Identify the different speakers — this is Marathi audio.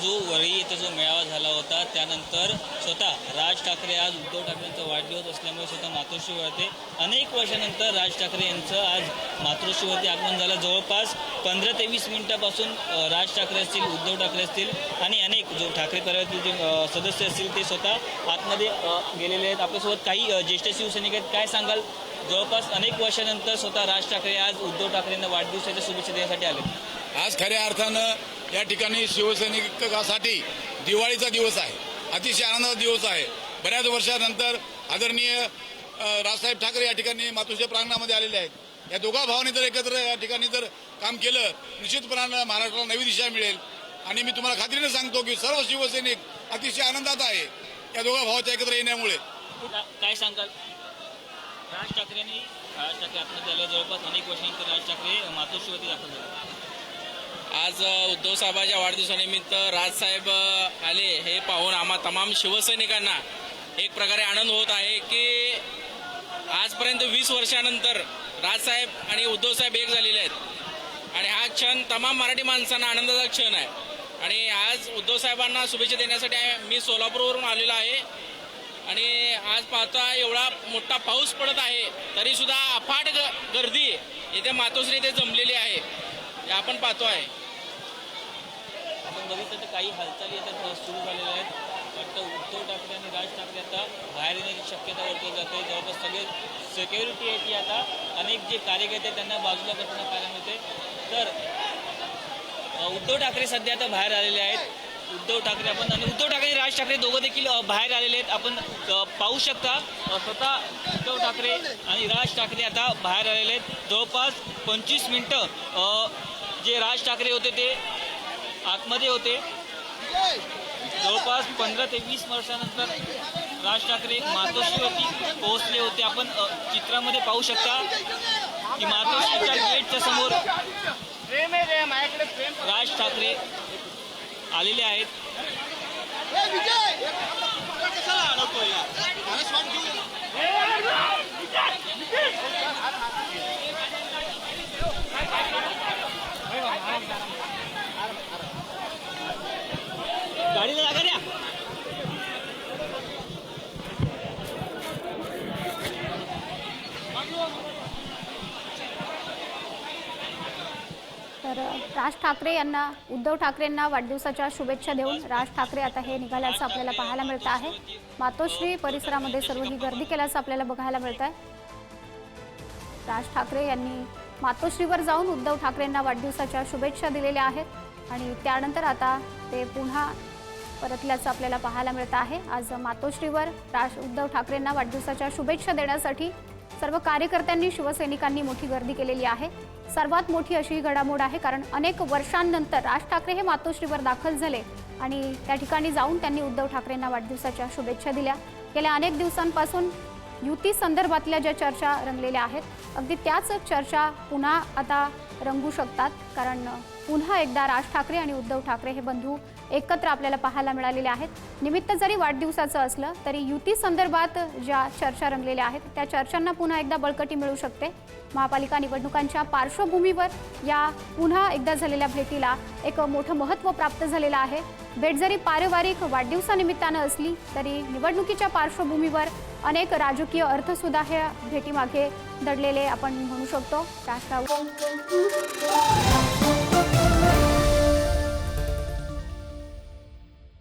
Speaker 1: जो वरळी येथे जो मेळावा झाला होता त्यानंतर स्वतः राज ठाकरे आज उद्धव ठाकरेंचा वाढदिवस असल्यामुळे स्वतः मातोश्रीवरती अनेक वर्षानंतर राज ठाकरे यांचं आज मातोश्रीवरती आगमन झालं। जवळपास 15 ते 20 मिनिटापासून राज ठाकरे असतील, उद्धव ठाकरे असतील आणि अनेक जो ठाकरे परिवारातील जे सदस्य असतील ते स्वतः आतमध्ये गेलेले आहेत। आपल्यासोबत काही ज्येष्ठ शिवसैनिक आहेत, काय सांगाल? जवळपास अनेक वर्षानंतर स्वतः राज ठाकरे आज उद्धव ठाकरेंना वाढदिवसाच्या शुभेच्छा देण्यासाठी आले।
Speaker 2: आज खऱ्या अर्थानं या ठिकाणी शिवसैनिकासाठी दिवाळीचा दिवस आहे, अतिशय आनंदाचा दिवस आहे। बऱ्याच वर्षानंतर आदरणीय राजसाहेब ठाकरे या ठिकाणी मातोश्री प्रांगणामध्ये आलेले आहेत। या दोघा भावांनी जर एकत्र या ठिकाणी जर काम केलं निश्चितपणानं महाराष्ट्राला नवी दिशा मिळेल आणि मी तुम्हाला खात्रीने सांगतो की सर्व शिवसैनिक अतिशय आनंदात आहे या दोघा भावाच्या एकत्र येण्यामुळे।
Speaker 1: काय सांगाल? राज ठाकरे आत्महत्या झाल्या, जवळपास अनेक वर्षांनंतर राज ठाकरे मातोश्रीवरती दाखल झाले।
Speaker 3: आज उद्धव साहेबांच्या वाढदिवसानिमित्त राजसाहेब आले हे पाहून आम्हा तमाम शिवसैनिकांना एक प्रकारे आनंद होत आहे की आजपर्यंत 20 वर्षानंतर राजसाहेब आणि उद्धव साहेब एक झालेले आहेत आणि हा क्षण तमाम मराठी माणसांना आनंदाचा क्षण आहे। आणि आज उद्धव साहेबांना शुभेच्छा देण्यासाठी मी सोलापूरवरून आलेलो आहे आणि आज पाहता एवढा मोठा पाऊस पडत आहे तरीसुद्धा अफाट गर्दी इथे मातोश्री इथे जमलेली आहे, हे आपण पाहतो आहे।
Speaker 1: आपण बघितलं तर काही हालचाली आता सुरू झालेल्या आहेत। वाटतं उद्धव ठाकरे आणि राज ठाकरे आता बाहेर येण्याची शक्यता वर्तवली जाते। जवळपास सगळे सिक्युरिटी आहे ती आता अनेक जे कार्यकर्ते त्यांना बाजूला करताना पाहायला मिळते। तर उद्धव ठाकरे सध्या आता बाहेर आलेले आहेत। उद्धव ठाकरे आणि उद्धव ठाकरे राज ठाकरे दोघं देखील बाहेर आलेले आहेत। आपण पाहू शकता स्वतः उद्धव ठाकरे आणि राज ठाकरे आता बाहेर आलेले आहेत। जवळपास 25 मिनिटं जे राज ठाकरे होते ते आतमध्ये होते। जवळपास 15 ते 20 वर्षानंतर राज ठाकरे मातोश्रीवरती पोहोचले होते। आपण चित्रामध्ये पाहू शकता की मातोश्रीच्या गेटच्या समोर राज ठाकरे आलेले आहेत। गाडीला जागा द्या।
Speaker 4: तर राज ठाकरे यांना उद्धव ठाकरेंना वाढदिवसाच्या शुभेच्छा देऊन राज ठाकरे आता हे निघाल्याचं आपल्याला पाहायला मिळत आहे। मातोश्री परिसरामध्ये सर्व ही गर्दी केल्याचं आपल्याला बघायला मिळत आहे। राज ठाकरे यांनी मातोश्रीवर जाऊन उद्धव ठाकरेंना वाढदिवसाच्या शुभेच्छा दिलेल्या आहेत आणि त्यानंतर आता ते पुन्हा परतल्याचं आपल्याला पाहायला मिळत आहे। आज मातोश्रीवर उद्धव ठाकरेंना वाढदिवसाच्या शुभेच्छा देण्यासाठी सर्व कार्यकर्त्यांनी शिवसैनिकांनी मोठी गर्दी केलेली आहे। सर्वात मोठी अशी घडामोड आहे कारण अनेक वर्षांनंतर राज ठाकरे हे मातोश्रीवर दाखल झाले आणि त्या ठिकाणी जाऊन त्यांनी उद्धव ठाकरेंना वाढदिवसाच्या शुभेच्छा दिल्या। गेल्या अनेक दिवसांपासून युती संदर्भातल्या ज्या चर्चा रंगलेल्या आहेत अगदी त्याच चर्चा पुन्हा आता रंगू शकतात कारण पुन्हा एकदा राज ठाकरे आणि उद्धव ठाकरे हे बंधू एकत्र आपल्याला पाहायला मिळालेले आहेत। निमित्त जरी वाढदिवसाचं असलं तरी युती संदर्भात ज्या चर्चा रंगलेल्या आहेत त्या चर्चांना पुन्हा एकदा बळकटी मिळू शकते। महापालिका निवडणुकांच्या पार्श्वभूमीवर या पुन्हा एकदा झालेल्या भेटीला एक मोठं महत्त्व प्राप्त झालेलं आहे। भेट जरी पारिवारिक वाढदिवसानिमित्तानं असली तरी निवडणुकीच्या पार्श्वभूमीवर अनेक राजकीय अर्थ सुद्धा हे भेटीमागे दडलेले आपण म्हणू शकतो। राष्ट्रवादी